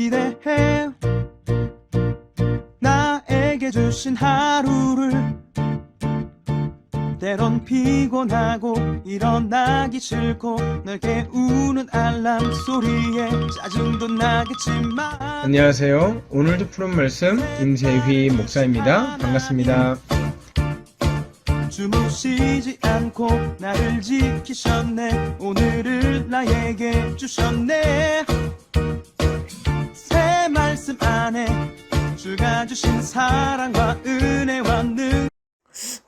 기대해 나에게 주신 하루를. 때론 피곤하고 일어나기 싫고 널 깨우는 알람 소리에 짜증도 나겠지만. 안녕하세요. 오늘도 푸른 말씀 임세휘 목사입니다. 반갑습니다. 주무시지 않고 나를 지키셨네. 오늘을 나에게 주셨네. 새 말씀 안에 주가 주신 사랑과 은혜와 능.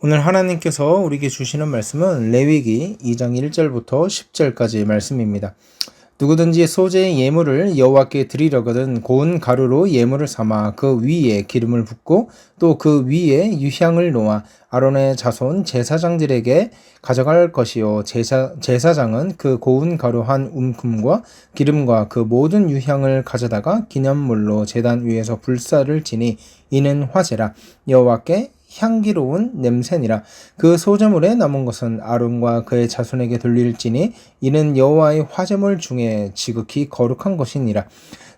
오늘 하나님께서 우리에게 주시는 말씀은 레위기 2장 1절부터 10절까지의 말씀입니다. 누구든지 소재의 예물을 여호와께 드리려거든 고운 가루로 예물을 삼아 그 위에 기름을 붓고 또 그 위에 유향을 놓아 아론의 자손 제사장들에게 가져갈 것이요 제사장은 그 고운 가루 한 움큼과 기름과 그 모든 유향을 가져다가 기념물로 제단 위에서 불사를 지니 이는 화제라. 여호와께 향기로운 냄새니라. 그 소제물에 남은 것은 아론과 그의 자손에게 돌릴지니 이는 여호와의 화제물 중에 지극히 거룩한 것이니라.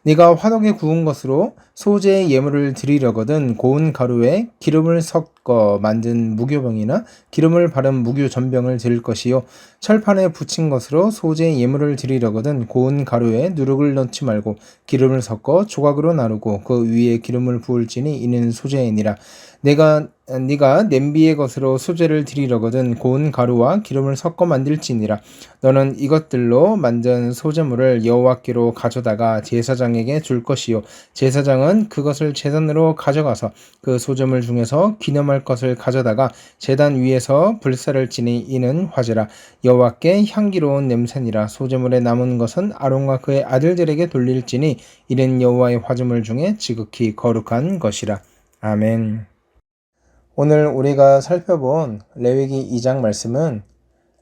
네가 화덕에 구운 것으로 소제의 예물을 드리려거든 고운 가루에 기름을 섞어 만든 무교병이나 기름을 바른 무교전병을 드릴 것이요 철판에 붙인 것으로 소제의 예물을 드리려거든 고운 가루에 누룩을 넣지 말고 기름을 섞어 조각으로 나누고 그 위에 기름을 부을지니 이는 소제이니라. 네가 냄비의 것으로 소제를 드리려거든 고운 가루와 기름을 섞어 만들지니라. 너는 이것들로 만든 소제물을 여호와께로 가져다가 제사장에게 줄 것이요 제사장은 그것을 제단으로 가져가서 그 소제물 중에서 기념할 것을 가져다가 제단 위에서 불사를 지니 이는 화제라. 여호와께 향기로운 냄새니라. 소제물에 남은 것은 아론과 그의 아들들에게 돌릴지니 이는 여호와의 화제물 중에 지극히 거룩한 것이라. 아멘. 오늘 우리가 살펴본 레위기 2장 말씀은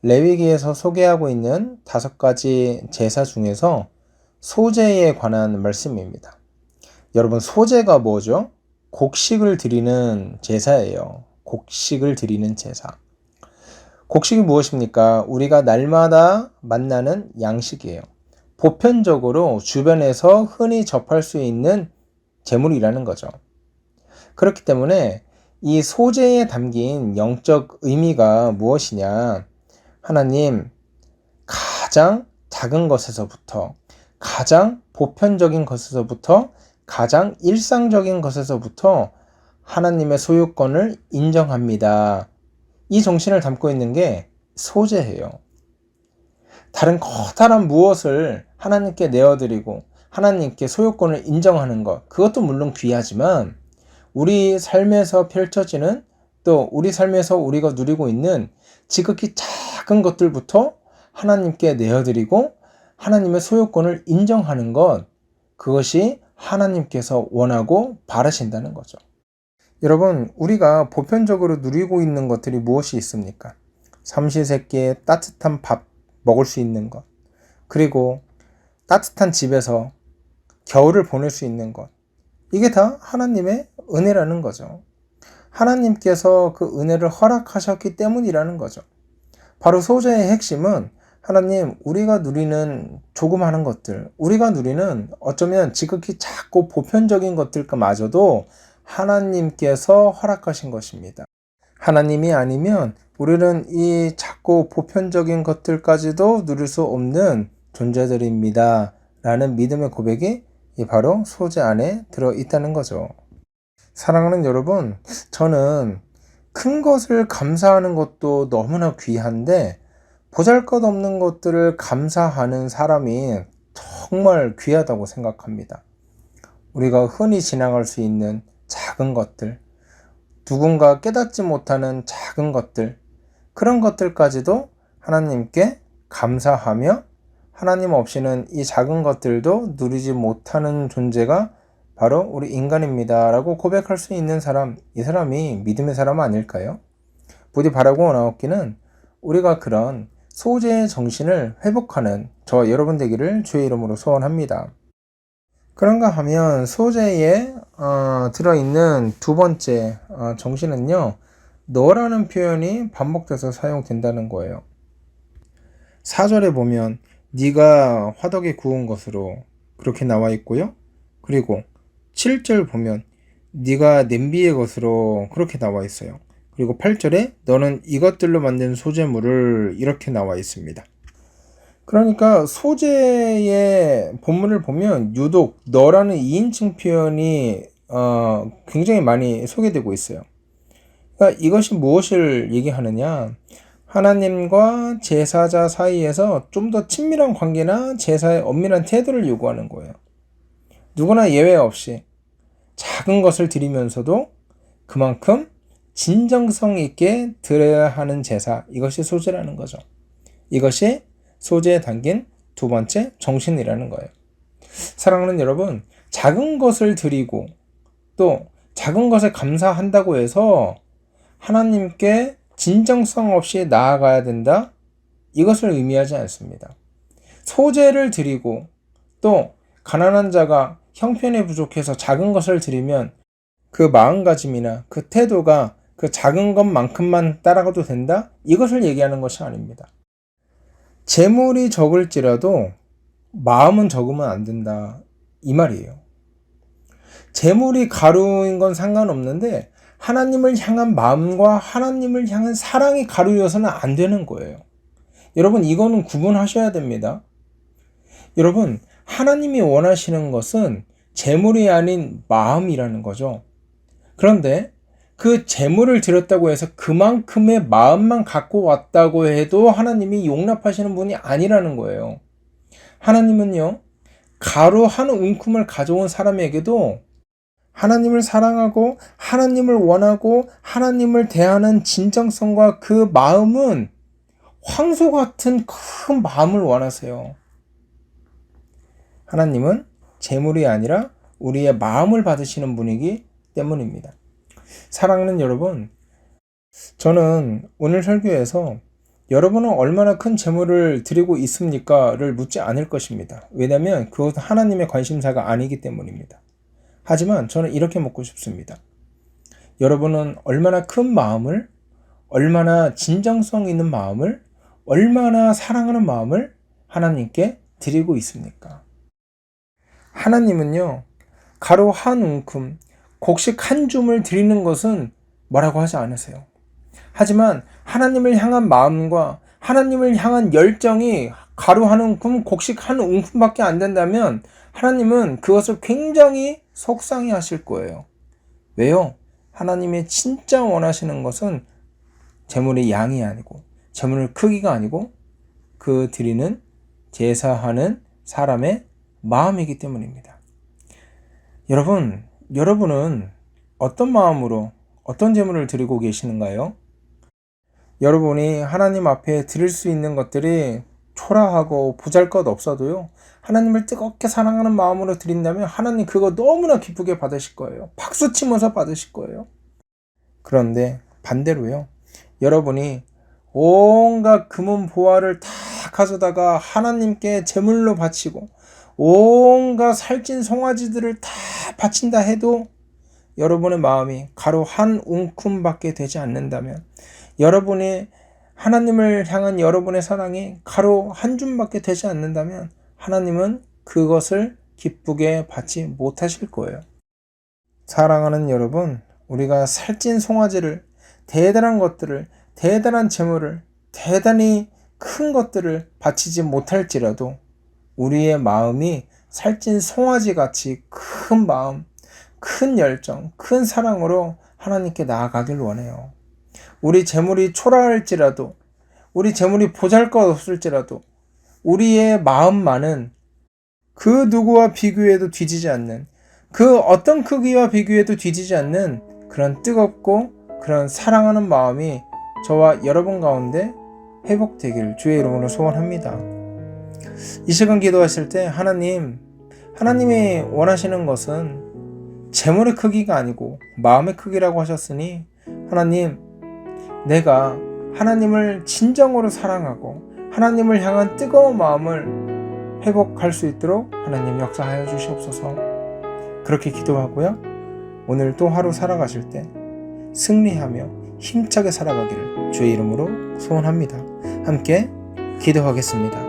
레위기에서 소개하고 있는 5가지 제사 중에서 소제에 관한 말씀입니다. 여러분, 소제가 뭐죠? 곡식을 드리는 제사예요. 곡식을 드리는 제사. 곡식이 무엇입니까? 우리가 날마다 만나는 양식이에요. 보편적으로 주변에서 흔히 접할 수 있는 제물이라는 거죠. 그렇기 때문에 이 소제에 담긴 영적 의미가 무엇이냐? 하나님, 가장 작은 것에서부터, 가장 보편적인 것에서부터, 가장 일상적인 것에서부터 하나님의 소유권을 인정합니다. 이 정신을 담고 있는 게 소제예요. 다른 커다란 무엇을 하나님께 내어드리고 하나님께 소유권을 인정하는 것, 그것도 물론 귀하지만 우리 삶에서 펼쳐지는, 또 우리 삶에서 우리가 누리고 있는 지극히 작은 것들부터 하나님께 내어드리고 하나님의 소유권을 인정하는 것, 그것이 하나님께서 원하고 바라신다는 거죠. 여러분, 우리가 보편적으로 누리고 있는 것들이 무엇이 있습니까? 삼시세끼에 따뜻한 밥 먹을 수 있는 것, 그리고 따뜻한 집에서 겨울을 보낼 수 있는 것, 이게 다 하나님의 은혜라는 거죠. 하나님께서 그 은혜를 허락하셨기 때문이라는 거죠. 바로 소제의 핵심은 하나님, 우리가 누리는 조그마한 것들, 우리가 누리는 어쩌면 지극히 작고 보편적인 것들마저도 하나님께서 허락하신 것입니다. 하나님이 아니면 우리는 이 작고 보편적인 것들까지도 누릴 수 없는 존재들입니다. 라는 믿음의 고백이 바로 소제 안에 들어있다는 거죠. 사랑하는 여러분, 저는 큰 것을 감사하는 것도 너무나 귀한데 보잘것없는 것들을 감사하는 사람이 정말 귀하다고 생각합니다. 우리가 흔히 지나갈 수 있는 작은 것들, 누군가 깨닫지 못하는 작은 것들, 그런 것들까지도 하나님께 감사하며 하나님 없이는 이 작은 것들도 누리지 못하는 존재가 바로 우리 인간입니다 라고 고백할 수 있는 사람, 이 사람이 믿음의 사람 아닐까요? 부디 바라고 원하옵기는 우리가 그런 소제의 정신을 회복하는 저 여러분 되기를 주의 이름으로 소원합니다. 그런가 하면 소제에 들어있는 두 번째 정신은요, 너라는 표현이 반복돼서 사용된다는 거예요. 4절에 보면 네가 화덕에 구운 것으로 그렇게 나와 있고요. 그리고 7절 보면 네가 냄비의 것으로 그렇게 나와 있어요. 그리고 8절에 너는 이것들로 만든 소재물을 이렇게 나와 있습니다. 그러니까 소재의 본문을 보면 유독 너라는 2인칭 표현이 굉장히 많이 소개되고 있어요. 그러니까 이것이 무엇을 얘기하느냐? 하나님과 제사자 사이에서 좀 더 친밀한 관계나 제사의 엄밀한 태도를 요구하는 거예요. 누구나 예외 없이 작은 것을 드리면서도 그만큼 진정성 있게 드려야 하는 제사, 이것이 소재라는 거죠. 이것이 소재에 담긴 두 번째 정신이라는 거예요. 사랑하는 여러분, 작은 것을 드리고 또 작은 것에 감사한다고 해서 하나님께 진정성 없이 나아가야 된다? 이것을 의미하지 않습니다. 소재를 드리고 또 가난한 자가 형편이 부족해서 작은 것을 드리면 그 마음가짐이나 그 태도가 그 작은 것만큼만 따라가도 된다? 이것을 얘기하는 것이 아닙니다. 재물이 적을지라도 마음은 적으면 안 된다, 이 말이에요. 재물이 가루인 건 상관없는데 하나님을 향한 마음과 하나님을 향한 사랑이 가루여서는 안 되는 거예요. 여러분, 이거는 구분하셔야 됩니다. 여러분, 하나님이 원하시는 것은 재물이 아닌 마음이라는 거죠. 그런데 그 재물을 드렸다고 해서 그만큼의 마음만 갖고 왔다고 해도 하나님이 용납하시는 분이 아니라는 거예요. 하나님은요, 가루 한 움큼을 가져온 사람에게도 하나님을 사랑하고 하나님을 원하고 하나님을 대하는 진정성과 그 마음은 황소 같은 큰 마음을 원하세요. 하나님은 재물이 아니라 우리의 마음을 받으시는 분이기 때문입니다. 사랑하는 여러분, 저는 오늘 설교에서 여러분은 얼마나 큰 재물을 드리고 있습니까?를 묻지 않을 것입니다. 왜냐하면 그것은 하나님의 관심사가 아니기 때문입니다. 하지만 저는 이렇게 묻고 싶습니다. 여러분은 얼마나 큰 마음을, 얼마나 진정성 있는 마음을, 얼마나 사랑하는 마음을 하나님께 드리고 있습니까? 하나님은요, 가루 한 움큼, 곡식 한 줌을 드리는 것은 뭐라고 하지 않으세요. 하지만 하나님을 향한 마음과 하나님을 향한 열정이 가루 한 움큼, 곡식 한 움큼밖에 안 된다면 하나님은 그것을 굉장히 속상해 하실 거예요. 왜요? 하나님이 진짜 원하시는 것은 재물의 양이 아니고 재물의 크기가 아니고 그 드리는 제사하는 사람의 마음이기 때문입니다. 여러분은 어떤 마음으로 어떤 재물을 드리고 계시는가요? 여러분이 하나님 앞에 드릴 수 있는 것들이 초라하고 보잘것없어도요, 하나님을 뜨겁게 사랑하는 마음으로 드린다면 하나님 그거 너무나 기쁘게 받으실 거예요. 박수 치면서 받으실 거예요. 그런데 반대로요, 여러분이 온갖 금은 보화를 다 가져다가 하나님께 제물로 바치고 온갖 살찐 송아지들을 다 바친다 해도 여러분의 마음이 가루 한 움큼밖에 되지 않는다면, 여러분의 하나님을 향한 여러분의 사랑이 가루 한 줌밖에 되지 않는다면 하나님은 그것을 기쁘게 받지 못하실 거예요. 사랑하는 여러분, 우리가 살찐 송아지를, 대단한 것들을, 대단한 재물을, 대단히 큰 것들을 바치지 못할지라도 우리의 마음이 살찐 송아지같이 큰 마음, 큰 열정, 큰 사랑으로 하나님께 나아가길 원해요. 우리 재물이 초라할지라도, 우리 재물이 보잘것없을지라도 우리의 마음만은 그 누구와 비교해도 뒤지지 않는, 그 어떤 크기와 비교해도 뒤지지 않는 그런 뜨겁고 그런 사랑하는 마음이 저와 여러분 가운데 회복되길 주의 이름으로 소원합니다. 이 시간 기도하실 때 하나님이 원하시는 것은 재물의 크기가 아니고 마음의 크기라고 하셨으니, 하나님, 내가 하나님을 진정으로 사랑하고 하나님을 향한 뜨거운 마음을 회복할 수 있도록 하나님 역사하여 주시옵소서. 그렇게 기도하고요, 오늘 또 하루 살아가실 때 승리하며 힘차게 살아가기를 주의 이름으로 소원합니다. 함께 기도하겠습니다.